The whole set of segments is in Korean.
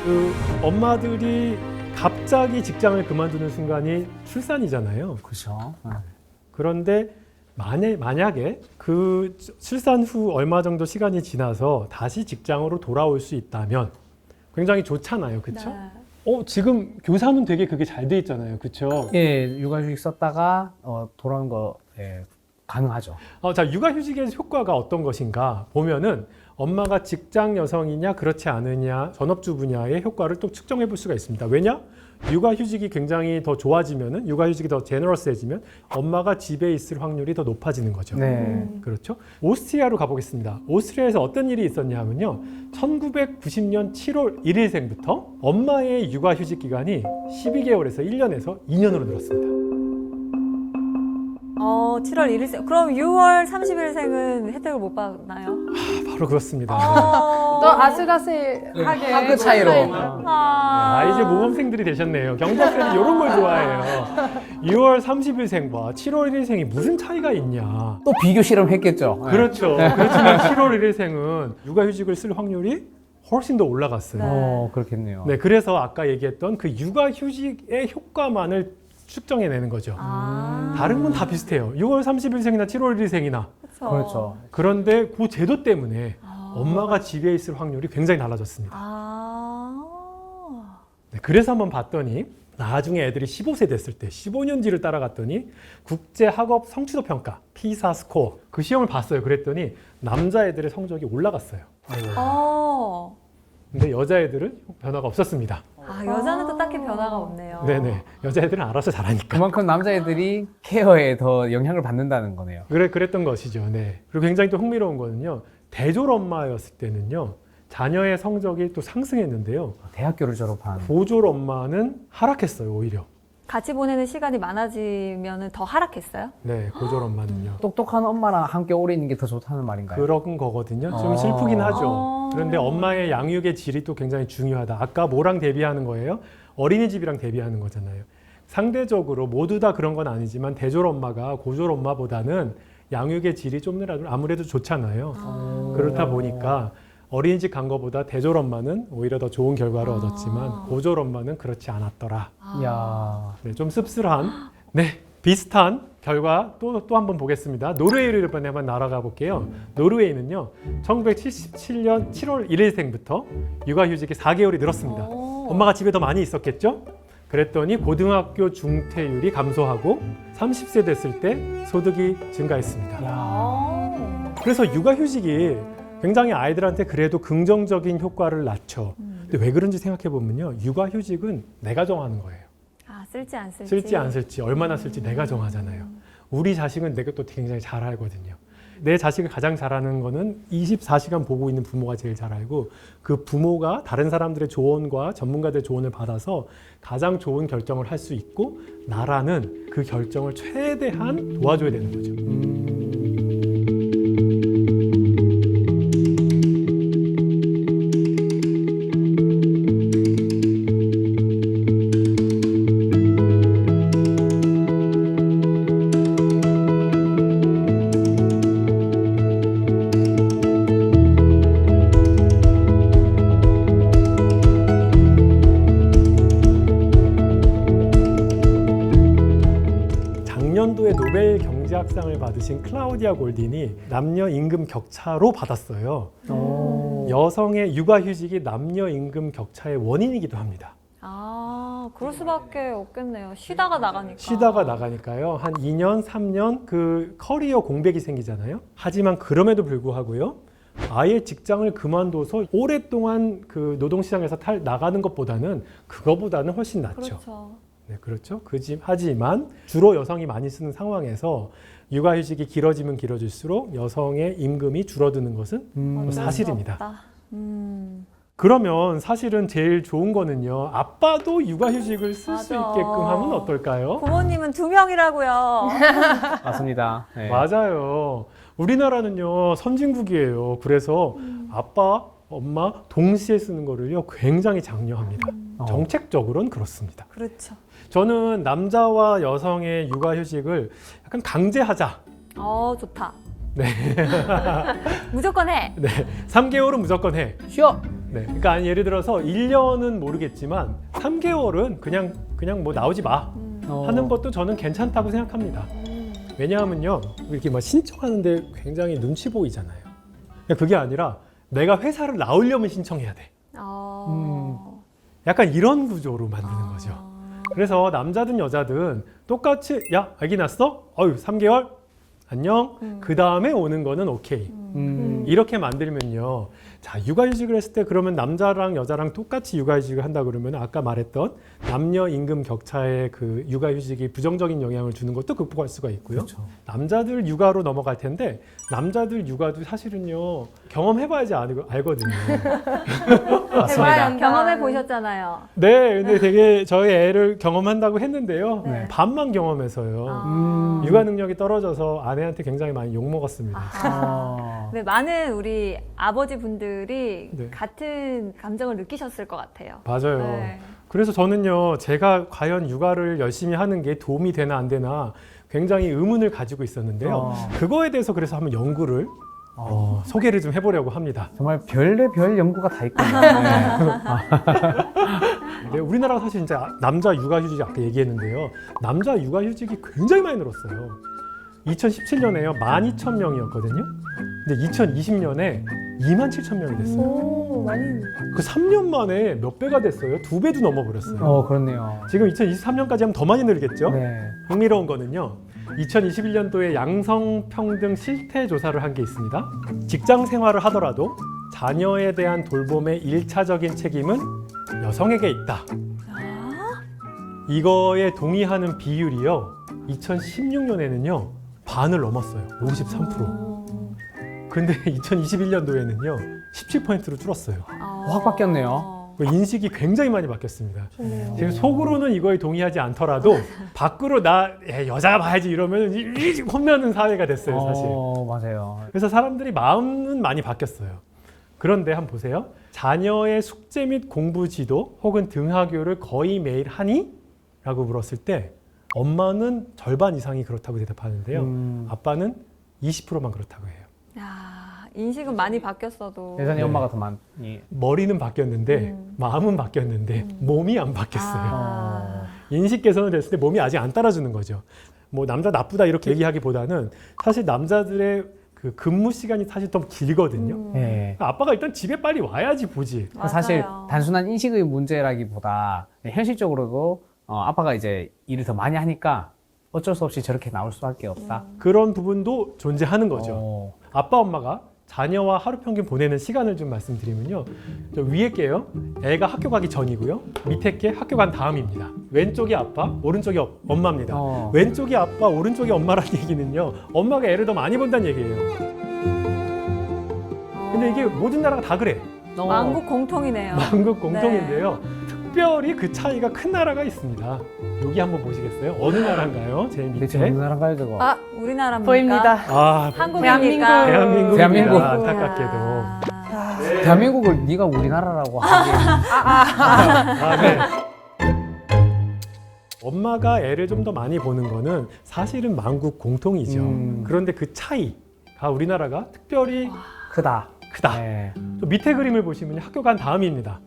그 엄마들이 갑자기 직장을 그만두는 순간이 출산이잖아요. 그렇죠. 그런데 만약에 그 출산 후 얼마 정도 시간이 지나서 다시 직장으로 돌아올 수 있다면 굉장히 좋잖아요. 그렇죠? 네. 지금 교사는 되게 그게 잘 돼 있잖아요. 그렇죠? 예, 육아휴직 썼다가 돌아오는 거 가능하죠. 자, 육아휴직의 효과가 어떤 것인가 보면은 엄마가 직장 여성이냐 그렇지 않으냐 전업주부냐의 효과를 또 측정해 볼 수가 있습니다. 왜냐? 육아휴직이 굉장히 더 좋아지면은 육아휴직이 더 제너러스해지면 엄마가 집에 있을 확률이 더 높아지는 거죠. 네. 그렇죠? 오스트리아로 가보겠습니다. 오스트리아에서 어떤 일이 있었냐 하면요. 1990년 7월 1일생부터 엄마의 육아휴직 기간이 12개월에서 1년에서 2년으로 늘었습니다. 7월 1일생. 그럼 6월 30일생은 혜택을 못 받나요? 바로 그렇습니다. 또 아슬아슬하게 학교 차이로. 이제 모범생들이 되셨네요. 경제학생이 이런 걸 좋아해요. 6월 30일생과 7월 1일생이 무슨 차이가 있냐. 또 비교 실험했겠죠. 그렇죠. 그렇지만 7월 1일생은 육아휴직을 쓸 확률이 훨씬 더 올라갔어요. 그렇겠네요. 네, 그래서 아까 얘기했던 그 육아휴직의 효과만을 측정해내는 거죠. 다른 건 다 비슷해요. 6월 30일생이나 7월 1일생이나. 그렇죠. 그런데 그 제도 때문에 엄마가 집에 있을 확률이 굉장히 달라졌습니다. 네, 그래서 한번 봤더니 나중에 애들이 15세 됐을 때 15년지를 따라갔더니 국제학업 성취도 평가 피사 스코어 그 시험을 봤어요. 그랬더니 남자애들의 성적이 올라갔어요. 근데 여자애들은 변화가 없었습니다. 여자는 또 딱히 변화가 없네요. 네네. 여자애들은 알아서 잘하니까. 그만큼 남자애들이 케어에 더 영향을 받는다는 거네요. 그랬던 것이죠. 네. 그리고 굉장히 또 흥미로운 거는요. 대졸 엄마였을 때는요. 자녀의 성적이 또 상승했는데요. 대학교를 졸업한. 고졸 엄마는 하락했어요. 오히려. 같이 보내는 시간이 많아지면 더 하락했어요? 네. 고졸 엄마는요. 똑똑한 엄마랑 함께 오래 있는 게 더 좋다는 말인가요? 그런 거거든요. 좀 슬프긴 하죠. 그런데 엄마의 양육의 질이 또 굉장히 중요하다. 아까 뭐랑 대비하는 거예요? 어린이집이랑 대비하는 거잖아요. 상대적으로 모두 다 그런 건 아니지만 대졸 엄마가 고졸 엄마보다는 양육의 질이 좀 아무래도 좋잖아요. 그렇다 보니까 어린이집 간 거보다 대졸 엄마는 오히려 더 좋은 결과를 얻었지만 고졸 엄마는 그렇지 않았더라. 이야. 네, 좀 씁쓸한 비슷한 결과 또 한 번 보겠습니다. 노르웨이를 이번에 한번 날아가 볼게요. 노르웨이는요 1977년 7월 1일생부터 육아휴직이 4개월이 늘었습니다. 엄마가 집에 더 많이 있었겠죠? 그랬더니 고등학교 중퇴율이 감소하고 30세 됐을 때 소득이 증가했습니다. 그래서 육아휴직이 굉장히 아이들한테 그래도 긍정적인 효과를 낳죠. 근데 왜 그런지 생각해 보면요. 육아휴직은 내가 정하는 거예요. 쓸지 안 쓸지. 쓸지 안 쓸지 얼마나 쓸지 내가 정하잖아요. 우리 자식은 내가 또 굉장히 잘 알거든요. 내 자식을 가장 잘 아는 거는 24시간 보고 있는 부모가 제일 잘 알고 그 부모가 다른 사람들의 조언과 전문가들의 조언을 받아서 가장 좋은 결정을 할 수 있고 나라는 그 결정을 최대한 도와줘야 되는 거죠. 작년도에 노벨 경제학상을 받으신 클라우디아 골딘이 남녀 임금 격차로 받았어요. 여성의 육아휴직이 남녀 임금 격차의 원인이기도 합니다. 그럴 수밖에 없겠네요. 쉬다가 나가니까. 쉬다가 나가니까요. 한 2년, 3년 그 커리어 공백이 생기잖아요. 하지만 그럼에도 불구하고요. 아예 직장을 그만둬서 오랫동안 그 노동시장에서 나가는 것보다는 그거보다는 훨씬 낫죠. 그렇죠. 네, 그렇죠. 하지만 주로 여성이 많이 쓰는 상황에서 육아휴직이 길어지면 길어질수록 여성의 임금이 줄어드는 것은 사실입니다. 그러면 사실은 제일 좋은 거는요. 아빠도 육아휴직을 쓸 수 있게끔 하면 어떨까요? 부모님은 2명이라고요. 맞습니다. 네. 맞아요. 우리나라는요 선진국이에요. 그래서 아빠, 엄마 동시에 쓰는 거를요 굉장히 장려합니다. 정책적으로는 그렇습니다. 그렇죠. 저는 남자와 여성의 육아휴직을 약간 강제하자. 좋다. 네. 무조건 해. 네. 3개월은 무조건 해. 쉬어. 네. 그러니까 아니, 예를 들어서 1년은 모르겠지만 3개월은 그냥 뭐 나오지 마 하는 것도 저는 괜찮다고 생각합니다. 왜냐하면요, 이렇게 막 신청하는데 굉장히 눈치 보이잖아요. 그러니까 그게 아니라 내가 회사를 나오려면 신청해야 돼. 약간 이런 구조로 만드는 거죠. 그래서 남자든 여자든 똑같이 야, 아기 낳았어? 어유 3개월? 안녕? 그 다음에 오는 거는 오케이. 이렇게 만들면요. 자, 육아휴직을 했을 때 그러면 남자랑 여자랑 똑같이 육아휴직을 한다 그러면 아까 말했던 남녀 임금 격차에 그 육아휴직이 부정적인 영향을 주는 것도 극복할 수가 있고요. 그렇죠. 남자들 육아로 넘어갈 텐데 남자들 육아도 사실은요. 경험해봐야지 알거든요. 해봐야 한다. 경험해 보셨잖아요. 네, 근데 되게 저희 애를 경험한다고 했는데요. 네. 반만 경험해서요. 육아 능력이 떨어져서 아내한테 굉장히 많이 욕먹었습니다. 네, 많은 우리 아버지 분들이 네. 같은 감정을 느끼셨을 것 같아요. 맞아요. 네. 그래서 저는요, 제가 과연 육아를 열심히 하는 게 도움이 되나 안 되나 굉장히 의문을 가지고 있었는데요. 그거에 대해서 그래서 한번 연구를 소개를 좀 해보려고 합니다. 정말 별의별 연구가 다 있군요. 네, 우리나라가 사실 진짜 남자 육아휴직 아까 얘기했는데요. 남자 육아휴직이 굉장히 많이 늘었어요. 2017년에요. 12,000명이었거든요. 근데 2020년에 27,000명이 됐어요. 오, 많이. 그 3년 만에 몇 배가 됐어요? 2배도 넘어버렸어요. 그렇네요. 지금 2023년까지 하면 더 많이 늘겠죠? 네. 흥미로운 거는요. 2021년도에 양성평등 실태 조사를 한 게 있습니다. 직장 생활을 하더라도 자녀에 대한 돌봄의 1차적인 책임은 여성에게 있다. 이거에 동의하는 비율이요. 2016년에는요. 반을 넘었어요. 53%. 근데 2021년도에는요. 17%로 줄었어요. 확 바뀌었네요. 그 인식이 굉장히 많이 바뀌었습니다. 지금 속으로는 이거에 동의하지 않더라도 밖으로 나 여자가 봐야지 이러면 혼나는 사회가 됐어요, 사실. 맞아요. 그래서 사람들이 마음은 많이 바뀌었어요. 그런데 한번 보세요. 자녀의 숙제 및 공부 지도 혹은 등하교를 거의 매일 하니? 라고 물었을 때 엄마는 절반 이상이 그렇다고 대답하는데요. 아빠는 20%만 그렇다고 해요. 야, 인식은 많이 바뀌었어도. 예전에 네. 엄마가 더 많이. 머리는 바뀌었는데 마음은 바뀌었는데 몸이 안 바뀌었어요. 인식 개선은 됐을 때 몸이 아직 안 따라주는 거죠. 뭐 남자 나쁘다 이렇게 얘기하기보다는 사실 남자들의 그 근무 시간이 사실 좀 길거든요. 네. 아빠가 일단 집에 빨리 와야지 보지. 맞아요. 사실 단순한 인식의 문제라기보다 현실적으로도 아빠가 이제 일을 더 많이 하니까 어쩔 수 없이 저렇게 나올 수밖에 없다. 그런 부분도 존재하는 거죠. 아빠 엄마가 자녀와 하루 평균 보내는 시간을 좀 말씀드리면요. 저 위에 게요. 애가 학교 가기 전이고요. 밑에 게 학교 간 다음입니다. 왼쪽이 아빠, 오른쪽이 엄마입니다. 왼쪽이 아빠, 오른쪽이 엄마라는 얘기는요. 엄마가 애를 더 많이 본다는 얘기예요. 근데 이게 모든 나라가 다 그래. 만국 공통이네요. 만국 공통인데요. 특별히 그 차이가 큰 나라가 있습니다. 여기 한번 보시겠어요? 어느 나라인가요? 제일 밑에. 대체 어느 나라인가요, 저거? 우리나라입니까? 보입니다. 한국입니까? 대한민국입니다. 대한민국. 안타깝게도. 대한민국을 네가 우리나라라고 하기엔 네. 엄마가 애를 좀 더 많이 보는 거는 사실은 만국 공통이죠. 그런데 그 차이가 우리나라가 특별히 크다. 네. 또 밑에 그림을 보시면 학교 간 다음입니다.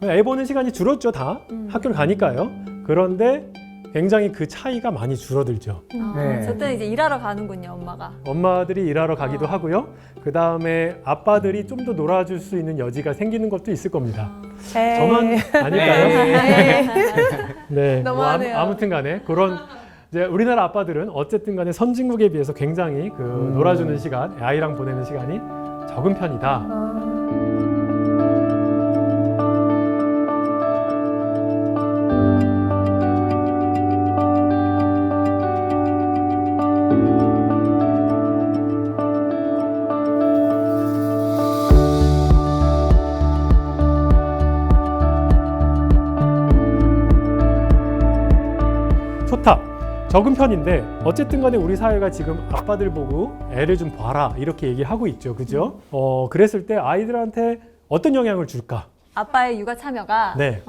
애 보는 시간이 줄었죠, 다. 학교를 가니까요. 그런데 굉장히 그 차이가 많이 줄어들죠. 네. 저 때는 이제 일하러 가는군요, 엄마가. 엄마들이 일하러 가기도 하고요. 그 다음에 아빠들이 좀 더 놀아줄 수 있는 여지가 생기는 것도 있을 겁니다. 저만 아닐까요? 네. 너무하네요. 아무튼 간에 그런 이제 우리나라 아빠들은 어쨌든 간에 선진국에 비해서 굉장히 그 놀아주는 시간, 아이랑 보내는 시간이 적은 편이다. 좋다. 적은 편인데 어쨌든 간에 우리 사회가 지금 아빠들 보고 애를 좀 봐라 이렇게 얘기하고 있죠. 그죠? 그랬을 때 아이들한테 어떤 영향을 줄까? 아빠의 육아 참여가. 네.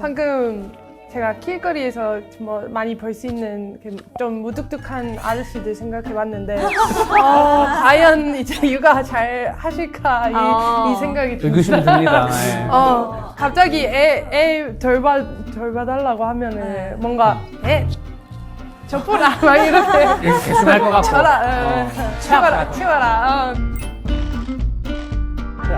방금 제가 길거리에서 뭐 많이 볼 수 있는 좀 무뚝뚝한 아저씨들 생각해봤는데 과연 이제 육아 잘 하실까 이 생각이 좀 의구심이 듭니다. 예. 갑자기 애 돌봐달라고 하면은 뭔가 줘보라 막 이렇게 개순할 것 같고. 쳐라 치워라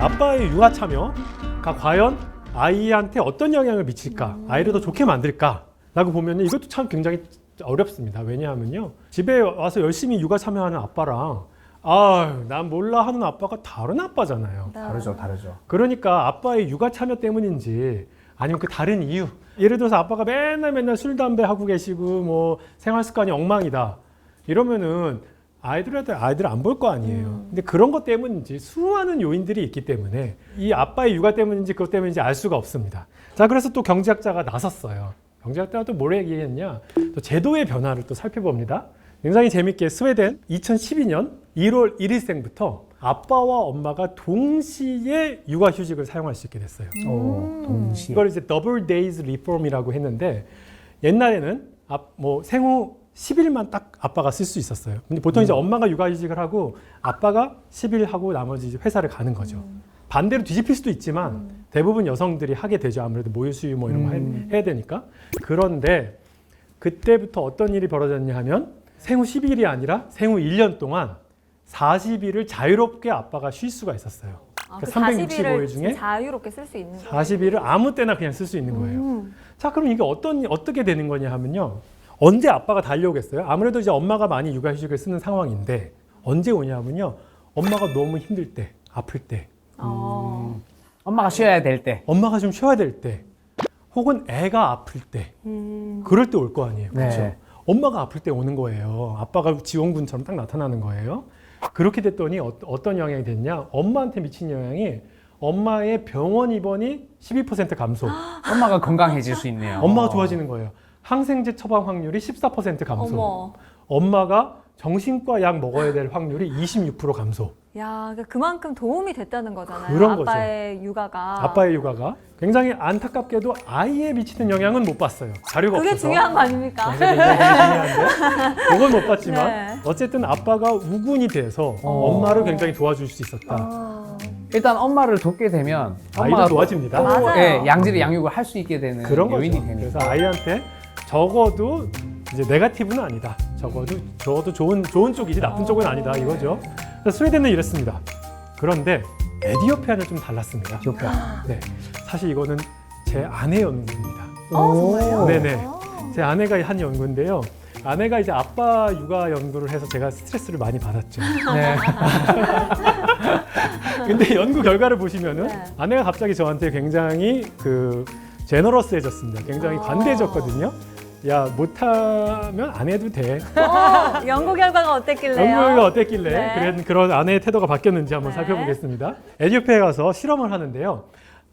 아빠의 육아 참여가 과연 아이한테 어떤 영향을 미칠까, 아이를 더 좋게 만들까 라고 보면 이것도 참 굉장히 어렵습니다. 왜냐하면요, 집에 와서 열심히 육아 참여하는 아빠랑 난 몰라 하는 아빠가 다른 아빠잖아요. 다르죠. 그러니까 아빠의 육아 참여 때문인지 아니면 그 다른 이유, 예를 들어서 아빠가 맨날 술 담배 하고 계시고 뭐 생활 습관이 엉망이다 이러면은 아이들 안 볼 거 아니에요. 근데 그런 것 때문인지 수많은 요인들이 있기 때문에 이 아빠의 육아 때문인지 그것 때문인지 알 수가 없습니다. 자, 그래서 또 경제학자가 나섰어요. 경제학자가 또 뭘 얘기했냐, 또 제도의 변화를 또 살펴봅니다. 굉장히 재밌게 스웨덴 2012년 1월 1일생부터 아빠와 엄마가 동시에 육아휴직을 사용할 수 있게 됐어요. 동시에. 이걸 이제 더블 데이즈 리폼이라고 했는데, 옛날에는 생후 10일만 딱 아빠가 쓸 수 있었어요. 근데 보통 이제 엄마가 육아휴직을 하고 아빠가 10일 하고 나머지 이제 회사를 가는 거죠. 반대로 뒤집힐 수도 있지만 대부분 여성들이 하게 되죠. 아무래도 모유 수유 뭐 이런 거 해야 되니까. 그런데 그때부터 어떤 일이 벌어졌냐 하면 생후 10일이 아니라 생후 1년 동안 40일을 자유롭게 아빠가 쉴 수가 있었어요. 그 그러니까 365일 40일을 중에 자유롭게 쓸 수 있는 거예요. 40일을 아무 때나 그냥 쓸 수 있는 거예요. 자, 그럼 이게 어떻게 되는 거냐 하면요, 언제 아빠가 달려오겠어요? 아무래도 이제 엄마가 많이 육아휴직을 쓰는 상황인데 언제 오냐면요, 엄마가 너무 힘들 때, 아플 때, 엄마가 쉬어야 될 때. 엄마가 좀 쉬어야 될 때, 혹은 애가 아플 때, 그럴 때 올 거 아니에요. 그렇죠? 네. 엄마가 아플 때 오는 거예요. 아빠가 지원군처럼 딱 나타나는 거예요. 그렇게 됐더니 어떤 영향이 됐냐? 엄마한테 미친 영향이 엄마의 병원 입원이 12% 감소. 엄마가 건강해질 수 있네요. 엄마가 좋아지는 거예요. 항생제 처방 확률이 14% 감소. 어머. 엄마가 정신과 약 먹어야 될 확률이 26% 감소. 야, 그만큼 도움이 됐다는 거잖아요. 그런 거죠. 아빠의 육아가. 아빠의 육아가 굉장히 안타깝게도 아이에 미치는 영향은 못 봤어요. 자료가 그게 없어서. 중요한 거 아닙니까? 그게 굉장히 중요한데 그건 못 봤지만 네. 어쨌든 아빠가 우군이 돼서 엄마를 굉장히 도와줄 수 있었다. 일단 엄마를 돕게 되면 아이도 엄마가 좋아집니다. 맞아요. 예, 양질의 양육을 할 수 있게 되는 그런 요인이 거죠. 됩니다. 그래서 아이한테 적어도 이제 네거티브는 아니다. 적어도 좋은 쪽이지 나쁜 쪽은 아니다 이거죠. 그래서 스웨덴은 이랬습니다. 그런데 에티오피아는 좀 달랐습니다. 에티오피아. 네, 사실 이거는 제 아내 연구입니다. 정말요? 네네. 제 아내가 한 연구인데요. 아내가 이제 아빠 육아 연구를 해서 제가 스트레스를 많이 받았죠. 네. 근데 연구 결과를 보시면은 네. 아내가 갑자기 저한테 굉장히 제너러스해졌습니다. 굉장히 관대해졌거든요. 야, 못하면 안 해도 돼. 연구 결과가 어땠길래요? 연구가 어땠길래 네. 그런 아내의 태도가 바뀌었는지 한번 네. 살펴보겠습니다. 에티오피아에 가서 실험을 하는데요.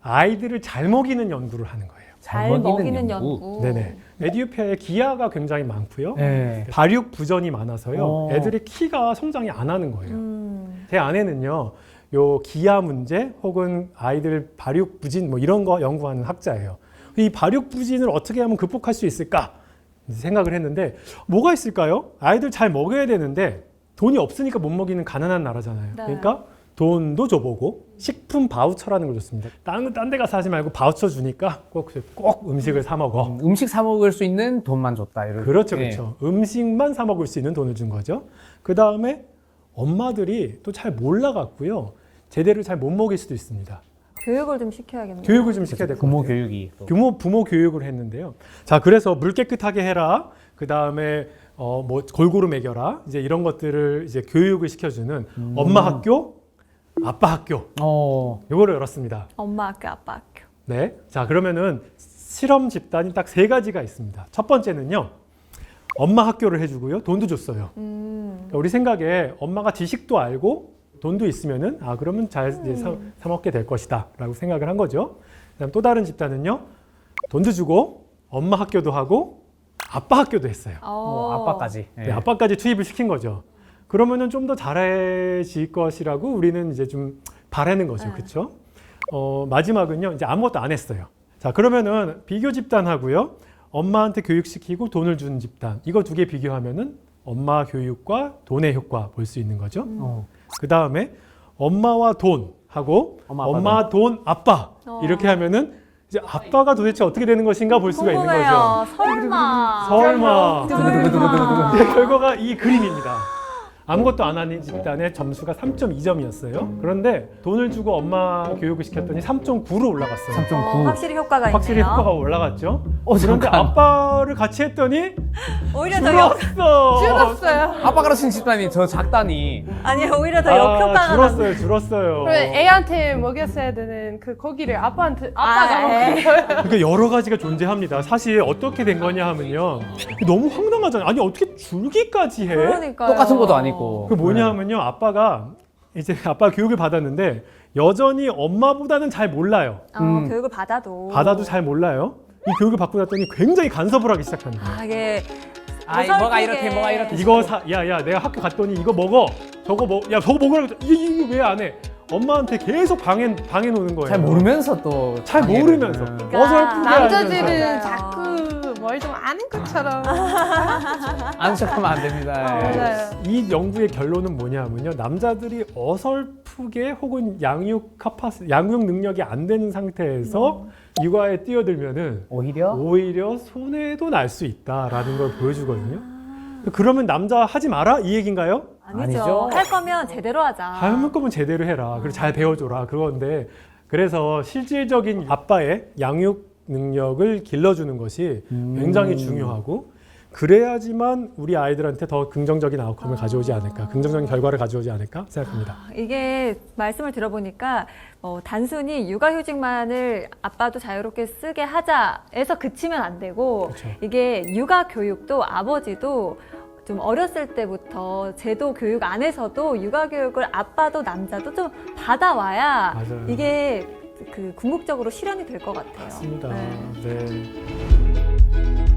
아이들을 잘 먹이는 연구를 하는 거예요. 잘 먹이는 연구. 네네. 에티오피아에 기아가 굉장히 많고요. 네. 발육 부전이 많아서요. 애들의 키가 성장이 안 하는 거예요. 제 아내는요, 요 기아 문제 혹은 아이들 발육 부진 뭐 이런 거 연구하는 학자예요. 이 발육 부진을 어떻게 하면 극복할 수 있을까 생각을 했는데 뭐가 있을까요? 아이들 잘 먹여야 되는데 돈이 없으니까 못 먹이는 가난한 나라잖아요. 네. 그러니까 돈도 줘보고 식품 바우처라는 걸 줬습니다. 딴 데 가서 하지 말고 바우처 주니까 꼭 음식을 사 먹어. 음식 사 먹을 수 있는 돈만 줬다. 이런. 그렇죠, 예. 그렇죠. 음식만 사 먹을 수 있는 돈을 준 거죠. 그 다음에 엄마들이 또 잘 몰라갖고요, 제대로 잘 못 먹일 수도 있습니다. 교육을 좀 시켜야겠네요. 교육을 좀 시켜야 될 것 부모 같아요. 교육이 또. 부모 교육을 했는데요. 자, 그래서 물 깨끗하게 해라. 그 다음에 뭐 골고루 먹여라. 이제 이런 것들을 이제 교육을 시켜주는 엄마 학교, 아빠 학교. 요거를 열었습니다. 엄마 학교, 아빠 학교. 네. 자, 그러면은 실험 집단이 딱 3가지가 있습니다. 첫 번째는요, 엄마 학교를 해주고요, 돈도 줬어요. 그러니까 우리 생각에 엄마가 지식도 알고 돈도 있으면은 그러면 잘 이제 사 먹게 될 것이다라고 생각을 한 거죠. 그다음 또 다른 집단은요, 돈도 주고 엄마 학교도 하고 아빠 학교도 했어요. 아빠까지. 예. 네, 아빠까지 투입을 시킨 거죠. 그러면은 좀 더 잘해질 것이라고 우리는 이제 좀 바라는 거죠, 그렇죠? 마지막은요, 이제 아무것도 안 했어요. 자, 그러면은 비교 집단하고요, 엄마한테 교육시키고 돈을 주는 집단. 이거 두 개 비교하면은 엄마 교육과 돈의 효과 볼 수 있는 거죠. 그 다음에 엄마와 돈하고 엄마, 돈, 아빠 이렇게 하면은 이제 아빠가 도대체 어떻게 되는 것인가 볼 수가 있는 거죠. 설마. 설마. 설마. 네, 결과가 이 그림입니다. 아무것도 안 하는 집단의 점수가 3.2점이었어요. 그런데 돈을 주고 엄마 교육을 시켰더니 3.9로 올라갔어요. 3.9. 확실히 효과가 확실히 있네요. 효과가 올라갔죠. 그런데 잠깐. 아빠를 같이 했더니 오히려 더 역, 줄었어. 줄었어요. 아빠 가르친 집단이 저 작다니. 아니 오히려 더 역효과가 줄었어요. 그리고 애한테 먹였어야 되는 그 고기를 아빠가 먹은 거예요. 그러니까 여러 가지가 존재합니다. 사실 어떻게 된 거냐 하면요. 너무 황당하잖아요. 아니 어떻게 줄기까지 해? 그러니까요. 똑같은 것도 아니고. 그 뭐냐 하면요. 아빠가 이제 아빠 교육을 받았는데 여전히 엄마보다는 잘 몰라요. 교육을 받아도 잘 몰라요. 이 교육을 받고 났더니 굉장히 간섭을 하기 시작합니다. 이게 뭐가 이렇게 뭐가 이렇게. 이거 야야 내가 학교 갔더니 이거 먹어. 저거 먹으라고. 이거 왜 안 해? 엄마한테 계속 방해 놓는 거예요. 잘 모르면서 또. 잘 방해를. 모르면서 어설프게 남자들은 알면서. 자꾸 뭘 좀 아는 것처럼. 아는 척하면 안 됩니다. 맞아요. 이 연구의 결론은 뭐냐면요. 남자들이 어설프게 혹은 양육 능력이 안 되는 상태에서 육아에 뛰어들면은 오히려 손해도 날 수 있다라는 걸 보여주거든요. 그러면 남자 하지 마라 이 얘기인가요? 아니죠. 할 거면 제대로 하자. 할 거면 제대로 해라. 그리고 잘 배워줘라. 그건데 그래서 실질적인 아빠의 양육 능력을 길러주는 것이 굉장히 중요하고 그래야지만 우리 아이들한테 더 긍정적인 아웃컴을 가져오지 않을까, 긍정적인 결과를 가져오지 않을까 생각합니다. 이게 말씀을 들어보니까 단순히 육아휴직만을 아빠도 자유롭게 쓰게 하자에서 그치면 안 되고 그렇죠. 이게 육아 교육도 아버지도 좀 어렸을 때부터 제도 교육 안에서도 육아 교육을 아빠도 남자도 좀 받아와야 맞아요. 이게 궁극적으로 실현이 될 것 같아요. 맞습니다. 네. 네.